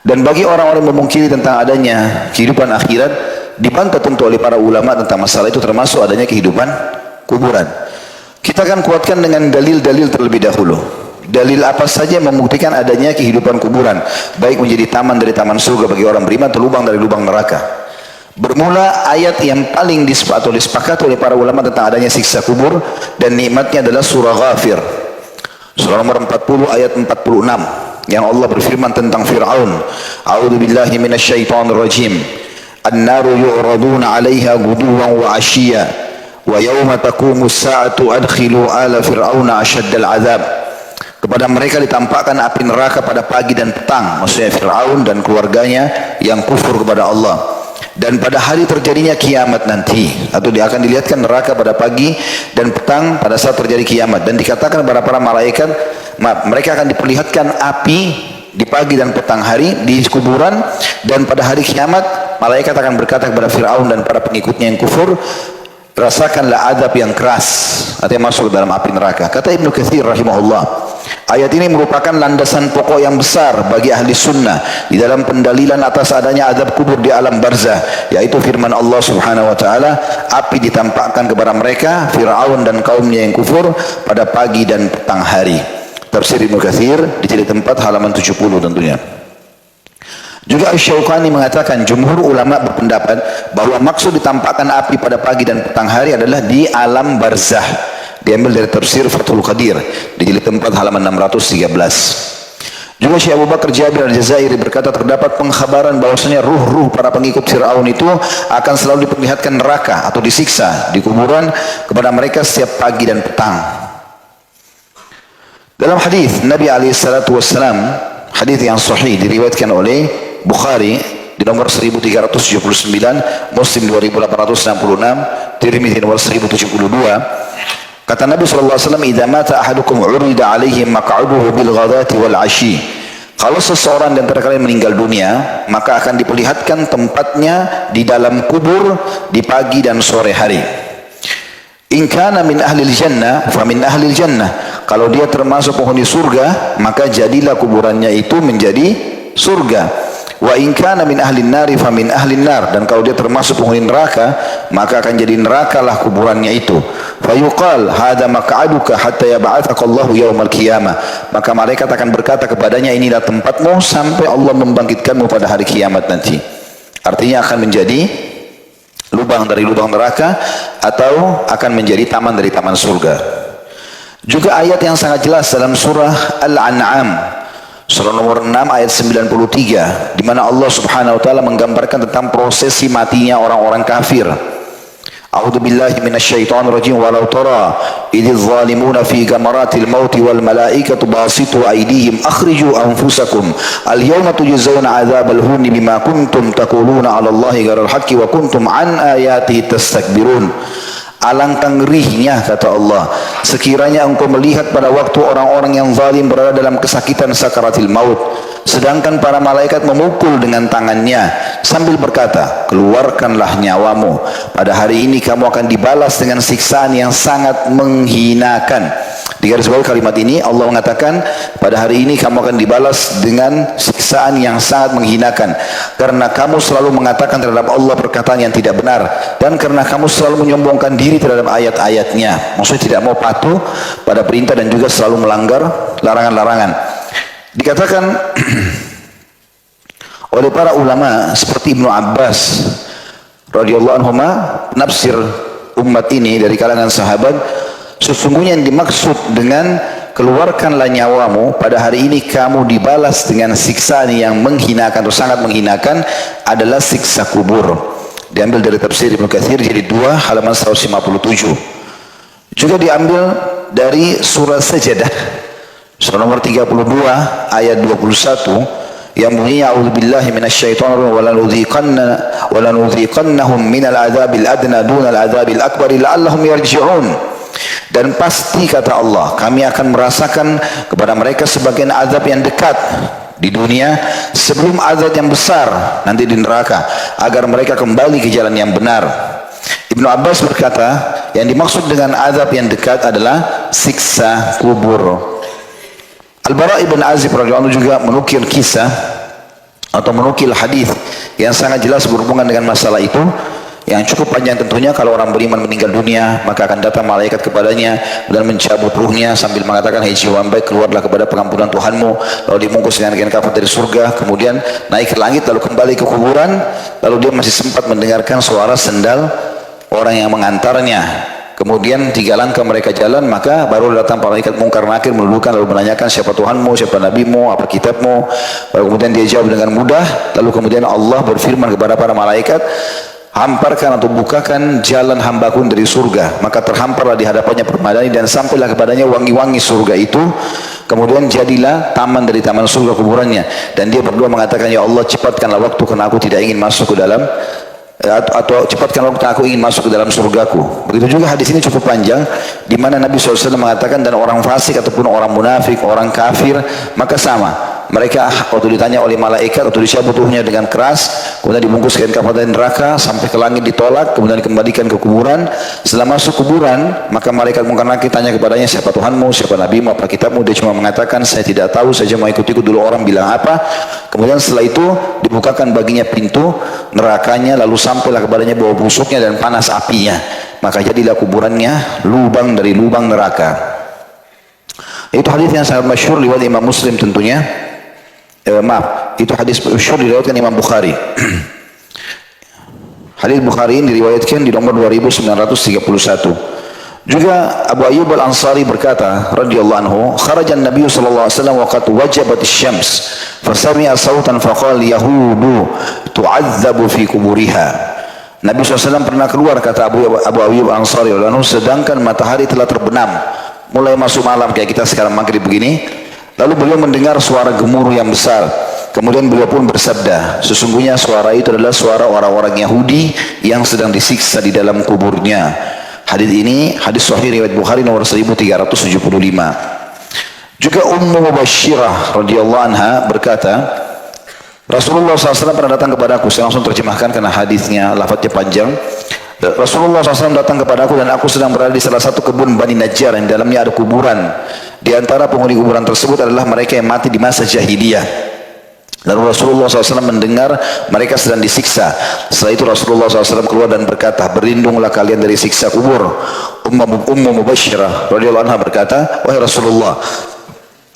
Dan bagi orang-orang yang memungkiri tentang adanya kehidupan akhirat, dibantah tentu oleh para ulama tentang masalah itu, termasuk adanya kehidupan kuburan. Kita akan kuatkan dengan dalil-dalil terlebih dahulu. Dalil apa saja membuktikan adanya kehidupan kuburan, baik menjadi taman dari taman surga bagi orang beriman atau lubang dari lubang neraka. Bermula ayat yang paling disepakati oleh para ulama tentang adanya siksa kubur dan nikmatnya adalah surah Ghafir. Surah nomor 40 ayat 46 yang Allah berfirman tentang Fir'aun. A'udzu billahi minasyaitonir rajim. An-naru yu'raduna 'alaiha ghuduwan wa 'ashiyya wa yawma taqumus sa'atu adkhilu ala fir'auna asyaddal 'adzab. Kepada mereka ditampakkan api neraka pada pagi dan petang, maksudnya Fir'aun dan keluarganya yang kufur kepada Allah. Dan pada hari terjadinya kiamat nanti, atau dia akan dilihatkan neraka pada pagi dan petang pada saat terjadi kiamat. Dan dikatakan kepada para malaikat, mereka akan diperlihatkan api di pagi dan petang hari di kuburan, dan pada hari kiamat malaikat akan berkata kepada Fir'aun dan para pengikutnya yang kufur, rasakanlah adab yang keras, artinya masuk dalam api neraka. Kata Ibnu Katsir rahimahullah, ayat ini merupakan landasan pokok yang besar bagi ahli sunnah di dalam pendalilan atas adanya azab kubur di alam barzah, yaitu firman Allah subhanahu wa ta'ala, api ditampakkan kepada mereka, Fir'aun dan kaumnya yang kufur, pada pagi dan petang hari. Tafsir Ibnu Katsir di jilid 4 halaman 70 tentunya. Juga Asy-Syaukani mengatakan, jumhur ulama berpendapat bahwa maksud ditampakkan api pada pagi dan petang hari adalah di alam barzah. Diambil dari tafsir Fathul Qadir di jilid 4 halaman 613. Juga Syekh Abu Bakar Jabir Al-Jazairi berkata, terdapat pengkhabaran bahwasanya ruh-ruh para pengikut Fir'aun itu akan selalu diperlihatkan neraka atau disiksa di kuburan kepada mereka setiap pagi dan petang. Dalam hadis Nabi SAW, hadis yang sahih diriwayatkan oleh Bukhari di nomor 1379, Muslim 2866, Tirmidzi nomor 1072. Kata Nabi SAW, "Idza mata ahadukum 'urida 'alaihi maq'aduhu bil ghadati wal 'ashi." Kalau seseorang di antara kalian meninggal dunia, maka akan diperlihatkan tempatnya di dalam kubur di pagi dan sore hari. In kana min ahlil jannah fa min ahlil jannah. Kalau dia termasuk penghuni surga, maka jadilah kuburannya itu menjadi surga. Wa in kana min ahlin nari fa min ahlin nar, dan kalau dia termasuk penghuni neraka, maka akan jadi nerakalah kuburannya itu. Fa yuqal hadza maq'aduka hatta yab'atsaka Allahu yaumal qiyamah. Maka malaikat akan berkata kepadanya, inilah tempatmu sampai Allah membangkitkanmu pada hari kiamat nanti. Artinya akan menjadi lubang dari lubang neraka atau akan menjadi taman dari taman surga. Juga ayat yang sangat jelas dalam surah Al-An'am, surah nomor 6 ayat 93, di mana Allah Subhanahu wa taala menggambarkan tentang prosesi matinya orang-orang kafir. A'udzu billahi minasyaitonir rajim. Walau tara idzal zalimuna fi gamaratil mauti wal malaikatu basitu aydihim akhriju anfusakum al yawma tujzauna 'adzabal huni bima kuntum taquluna 'ala Allahi ghairal haqqi wa kuntum an ayatihi tastakbirun. Alangkah ngerinya, kata Allah, sekiranya engkau melihat pada waktu orang-orang yang zalim berada dalam kesakitan sakaratil maut, sedangkan para malaikat memukul dengan tangannya sambil berkata, keluarkanlah nyawamu. Pada hari ini kamu akan dibalas dengan siksaan yang sangat menghinakan. Di garis bawah kalimat ini Allah mengatakan, pada hari ini kamu akan dibalas dengan siksaan yang sangat menghinakan, karena kamu selalu mengatakan terhadap Allah perkataan yang tidak benar, dan karena kamu selalu menyombongkan diri terhadap ayat-ayatnya. Maksudnya tidak mau patuh pada perintah dan juga selalu melanggar larangan-larangan. Dikatakan oleh para ulama seperti Ibnu Abbas radhiyallahu anhu, penafsir umat ini dari kalangan sahabat, sesungguhnya yang dimaksud dengan keluarkanlah nyawamu, pada hari ini kamu dibalas dengan siksaan yang menghinakan atau sangat menghinakan, adalah siksa kubur. Diambil dari tafsir Ibnu Katsir jadi 2 halaman 157. Juga diambil dari surah Sajadah, surah nomor 32 ayat 21, yang bunyinya a'udzubillahi minasyaitonir rajim wa lanudhiqannahum minal adzabil adna dunal adzabil akbar la'allahum yarji'un. Dan pasti, kata Allah, kami akan merasakan kepada mereka sebagian azab yang dekat di dunia sebelum azab yang besar nanti di neraka, agar mereka kembali ke jalan yang benar. Ibnu Abbas berkata, yang dimaksud dengan azab yang dekat adalah siksa kubur. Al-Bara' ibn Azib radhiyallahu anhu juga menukil kisah atau menukil hadis yang sangat jelas berhubungan dengan masalah itu, yang cukup panjang tentunya. Kalau orang beriman meninggal dunia, maka akan datang malaikat kepadanya dan mencabut ruhnya sambil mengatakan, "Hai jiwa baik, keluarlah kepada pengampunan Tuhanmu." Lalu dibungkus dengan kain kafan dari surga, kemudian naik ke langit, lalu kembali ke kuburan. Lalu dia masih sempat mendengarkan suara sendal orang yang mengantarnya. Kemudian 3 langkah mereka jalan, maka baru datang malaikat mungkar nakir mendudukan, lalu menanyakan, "Siapa Tuhanmu, siapa nabimu, apa kitabmu?" Lalu kemudian dia jawab dengan mudah. Lalu kemudian Allah berfirman kepada para malaikat, "Hamparkan atau bukakan jalan hambaku dari surga." Maka terhamparlah di hadapannya permadani dan sampailah kepadanya wangi-wangi surga itu. Kemudian jadilah taman dari taman surga kuburannya. Dan dia berdoa mengatakan, "Ya Allah, cepatkanlah waktu karena aku tidak ingin masuk ke dalam, atau cepatkan waktu aku ingin masuk ke dalam surgaku." Begitu juga hadis ini cukup panjang, di mana Nabi SAW mengatakan, dan orang fasik ataupun orang munafik, orang kafir, maka sama. Mereka waktu ditanya oleh malaikat, waktu dicabut ruhnya dengan keras, kemudian dibungkus kain kafan dari neraka sampai ke langit ditolak, kemudian dikembalikan ke kuburan. Setelah masuk kuburan, maka malaikat mungkar nakir tanya kepadanya, "Siapa Tuhanmu, siapa nabimu, apa kitabmu?" Dia cuma mengatakan, "Saya tidak tahu, saja mau ikut-ikut dulu orang bilang apa." Kemudian setelah itu dibukakan baginya pintu nerakanya, lalu sampailah kepadanya bau busuknya dan panas apinya. Maka jadilah kuburannya lubang dari lubang neraka. Itu hadis yang sangat masyhur riwayat Imam Muslim tentunya. Itu hadis masyhur diriwayatkan Imam Bukhari. Hadis Bukhari ini diriwayatkan di nomor 2931. Juga Abu Ayyub Al-Ansari berkata radhiyallahu anhu, "Kharaja an-nabiy sallallahu alaihi wasallam wa qad wajabat asy-syams, fa sami'a sautan fa qala yahudu tu'adzabu fi kuburiha." Nabi SAW pernah keluar, kata Abu Ayyub Al-Ansari radhiyallahu anhu, sedangkan matahari telah terbenam, mulai masuk malam kayak kita sekarang maghrib begini. Lalu beliau mendengar suara gemuruh yang besar. Kemudian beliau pun bersabda, "Sesungguhnya suara itu adalah suara orang-orang Yahudi yang sedang disiksa di dalam kuburnya." Hadis ini hadis sahih riwayat Bukhari nomor 1375. Juga Ummu Mubashirah radhiyallahu anha berkata, Rasulullah SAW pernah datang kepadaku. Saya langsung terjemahkan karena hadisnya lafadznya panjang. Rasulullah SAW datang kepadaku dan aku sedang berada di salah satu kebun Bani Najjar yang di dalamnya ada kuburan. Di antara penghuni kuburan tersebut adalah mereka yang mati di masa jahiliyah. Lalu Rasulullah SAW mendengar mereka sedang disiksa. Setelah itu Rasulullah SAW keluar dan berkata, "Berlindunglah kalian dari siksa kubur." Ummu Mubashirah radhiyallahu anha berkata, "Wahai Rasulullah,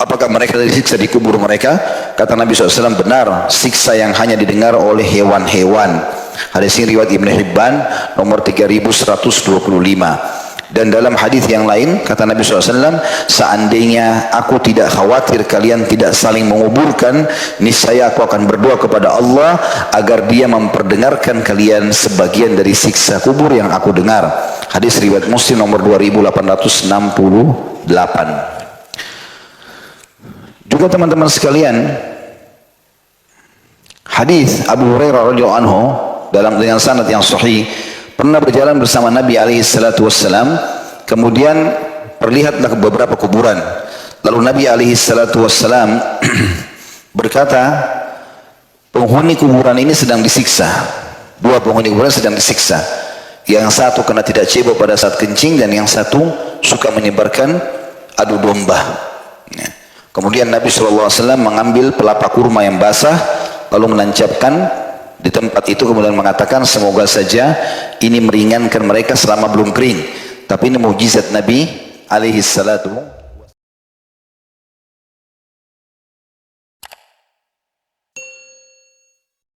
apakah mereka disiksa di kubur mereka?" Kata Nabi SAW, "Benar, siksa yang hanya didengar oleh hewan-hewan." Hadis ini riwayat Ibnu Hibban nomor 3125. Dan dalam hadis yang lain kata Nabi SAW, "Seandainya aku tidak khawatir kalian tidak saling menguburkan, niscaya aku akan berdoa kepada Allah agar Dia memperdengarkan kalian sebagian dari siksa kubur yang aku dengar." Hadis riwayat Muslim nomor 2868. Juga teman-teman sekalian, hadis Abu Hurairah radhiyallahu anhu dengan sanad yang sahih, pernah berjalan bersama Nabi alaihi salatu wassalam, kemudian perlihatlah beberapa kuburan. Lalu Nabi alaihi salatu wassalam berkata, "Penghuni kuburan ini sedang disiksa." Dua penghuni kuburan sedang disiksa. Yang satu kena tidak cebok pada saat kencing, dan yang satu suka menyebarkan adu domba. Kemudian Nabi SAW mengambil pelapa kurma yang basah, lalu menancapkan di tempat itu, kemudian mengatakan, "Semoga saja ini meringankan mereka selama belum kering." Tapi ini mukjizat Nabi alaihi salatu